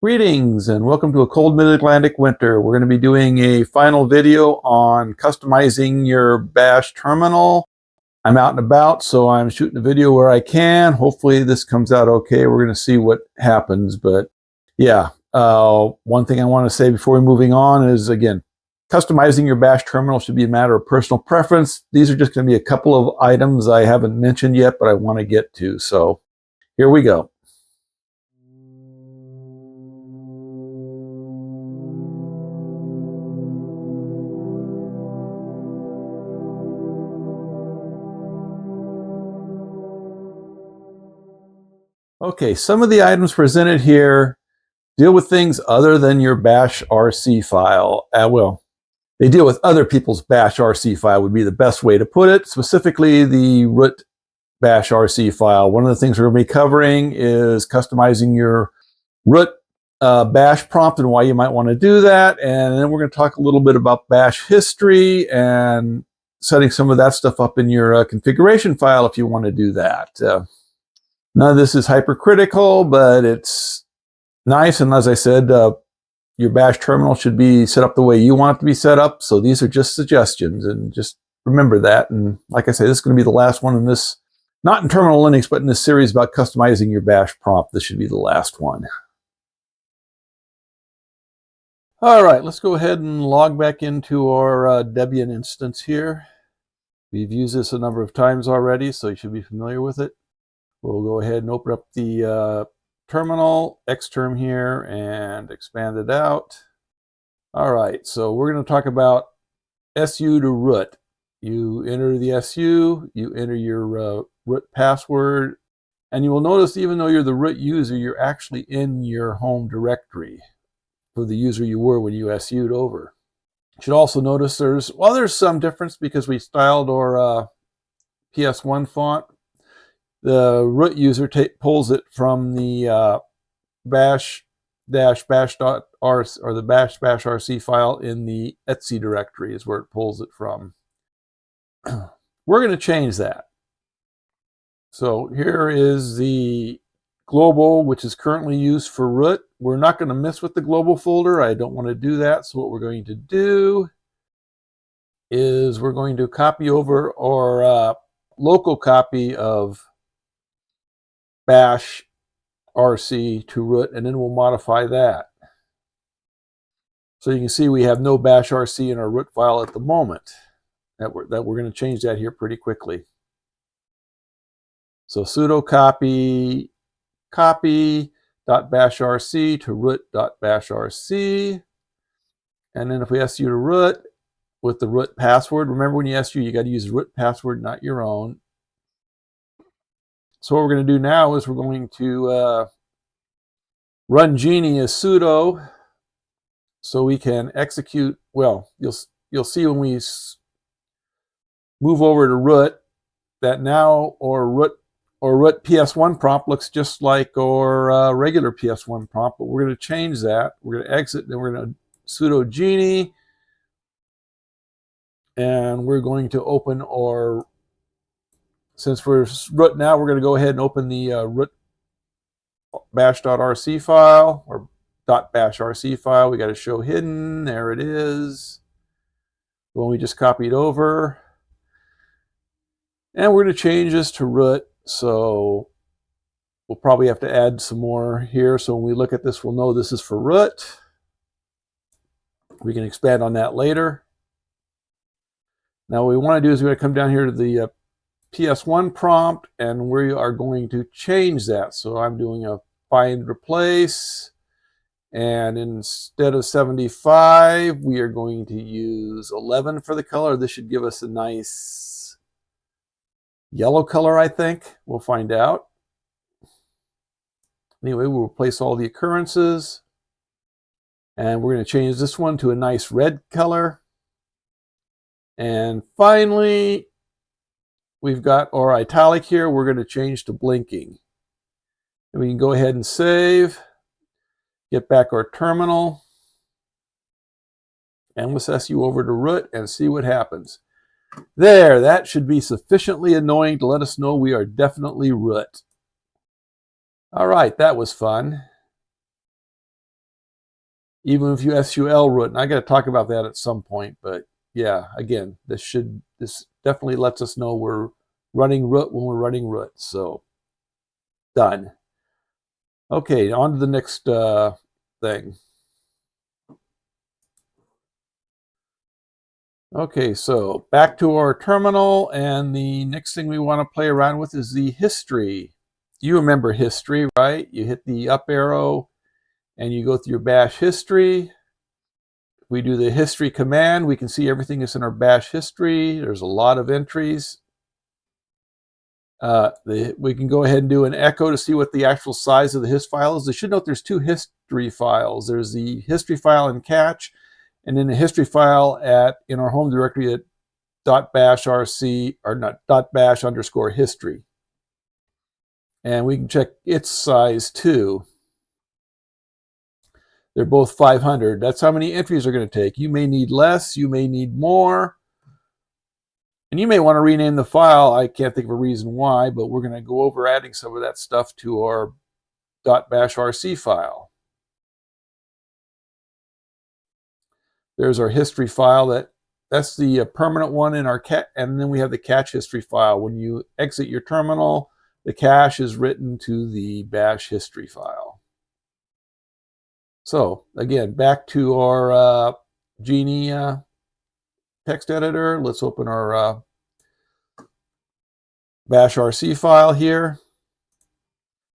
Greetings and welcome to a cold mid-Atlantic winter. We're going to be doing a final video on customizing your bash terminal. I'm out and about, so I'm shooting a video where I can. Hopefully this comes out okay. We're going to see what happens, but yeah. One thing I want to say before we're moving on is, again, customizing your bash terminal should be a matter of personal preference. These are just going to be a couple of items I haven't mentioned yet, but I want to get to. So here we go. Okay, some of the items presented here deal with things other than your bash RC file. Well, they deal with other people's bash RC file would be the best way to put it, specifically the root bash RC file. One of the things we're going to be covering is customizing your root bash prompt and why you might want to do that. And then we're going to talk a little bit about bash history and setting some of that stuff up in your configuration file if you want to do that. None of this is hypercritical, but it's nice. And as I said, your bash terminal should be set up the way you want it to be set up. So these are just suggestions, and just remember that. And like I say, this is going to be the last one in this, not in Terminal Linux, but in this series about customizing your bash prompt. This should be the last one. All right, let's go ahead and log back into our Debian instance here. We've used this a number of times already, so you should be familiar with it. We'll go ahead and open up the terminal, xterm here, and expand it out. All right, so we're going to talk about SU to root. You enter the SU, you enter your root password, and you will notice even though you're the root user, you're actually in your home directory for the user you were when you SU'd over. You should also notice there's some difference because we styled our PS1 font. The root user pulls it from the bash-bash.rc or the bash-bash.rc file in the etc directory is where it pulls it from. We're going to change that. So here is the global, which is currently used for root. We're not going to mess with the global folder. I don't want to do that. So what we're going to do is we're going to copy over our local copy of bash RC to root, and then we'll modify that. So you can see we have no bash RC in our root file at the moment. We're going to change that here pretty quickly. So sudo copy .bashrc to root.bashrc, and then if we SU to root with the root password, remember when you SU you got to use the root password, not your own. So what we're going to do now is we're going to run Genie as sudo so we can execute. Well, you'll see when we move over to root that now our root PS1 prompt looks just like our regular PS1 prompt, but we're going to change that. We're going to exit, then we're going to sudo Genie, and we're going to open our. Since we're root now, we're going to go ahead and open the root bash.rc file or .bashrc file. We got to show hidden. There it is. The one we just copied over. And we're going to change this to root. So we'll probably have to add some more here. So when we look at this, we'll know this is for root. We can expand on that later. Now what we want to do is we're going to come down here to the PS1 prompt, and we are going to change that. So I'm doing a find replace, and instead of 75 we are going to use 11 for the color. This should give us a nice yellow color, I think. We'll find out. Anyway, we'll replace all the occurrences, and we're going to change this one to a nice red color. And finally, we've got our italic here. We're going to change to blinking. And we can go ahead and save, get back our terminal, and let's SU over to root and see what happens. There, that should be sufficiently annoying to let us know we are definitely root. All right, that was fun. even if you SUL root. And I got to talk about that at some point. But yeah, again, this definitely lets us know we're running root when we're running root. So done. Okay, on to the next thing. Okay, so back to our terminal, and the next thing we want to play around with is the history. You remember history, right? You hit the up arrow and you go through your bash history. If we do the history command, we can see everything is in our bash history. There's a lot of entries. We can go ahead and do an echo to see what the actual size of the hist file is. I should note there's two history files. There's the history file in catch, and then the history file in our home directory at .bashrc, or not, .bash_history. And we can check its size too. They're both 500. That's how many entries are going to take. You may need less, you may need more. And you may want to rename the file. I can't think of a reason why, but we're going to go over adding some of that stuff to our .bashrc file. There's our history file. That's the permanent one in our cat, and then we have the cache history file. When you exit your terminal, the cache is written to the bash history file. So again, back to our Genie text editor. Let's open our bashrc file here.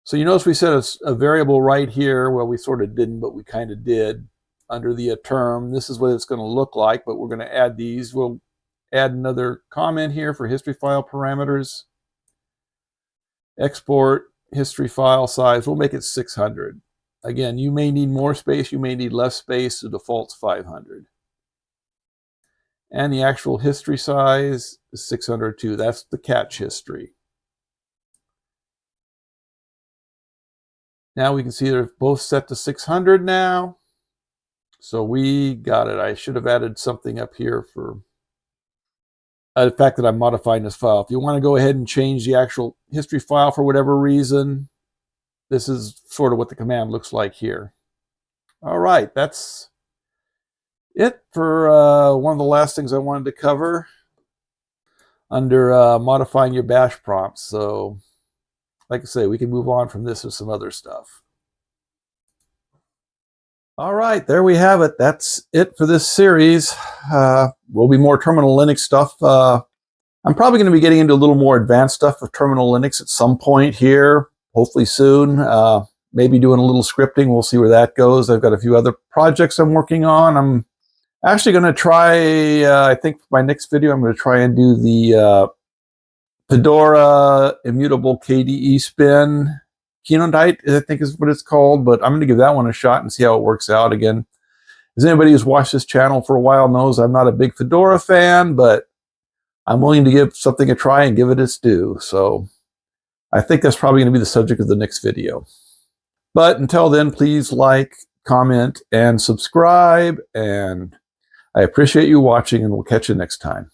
So you notice we set a variable right here. Well, we sort of didn't, but we kind of did under the term. This is what it's going to look like, but we're going to add these. We'll add another comment here for history file parameters. Export history file size. We'll make it 600. Again, you may need more space. You may need less space. The default's 500. And the actual history size is 602. That's the catch history. Now we can see they're both set to 600 now. So we got it. I should have added something up here for the fact that I'm modifying this file. If you want to go ahead and change the actual history file for whatever reason, this is sort of what the command looks like here. All right, that's it for one of the last things I wanted to cover under modifying your bash prompts. So like I say, we can move on from this to some other stuff. All right, there we have it. That's it for this series. Will be more Terminal Linux stuff. I'm probably going to be getting into a little more advanced stuff with Terminal Linux at some point here, hopefully soon. Maybe doing a little scripting. We'll see where that goes. I've got a few other projects I'm working on. I'm actually going to try, I think for my next video, I'm going to try and do the Fedora immutable KDE spin. Keynote, I think is what it's called, but I'm going to give that one a shot and see how it works out. Again, as anybody who's watched this channel for a while knows, I'm not a big Fedora fan, but I'm willing to give something a try and give it its due. So I think that's probably going to be the subject of the next video. But until then, please like, comment, and subscribe. And I appreciate you watching, and we'll catch you next time.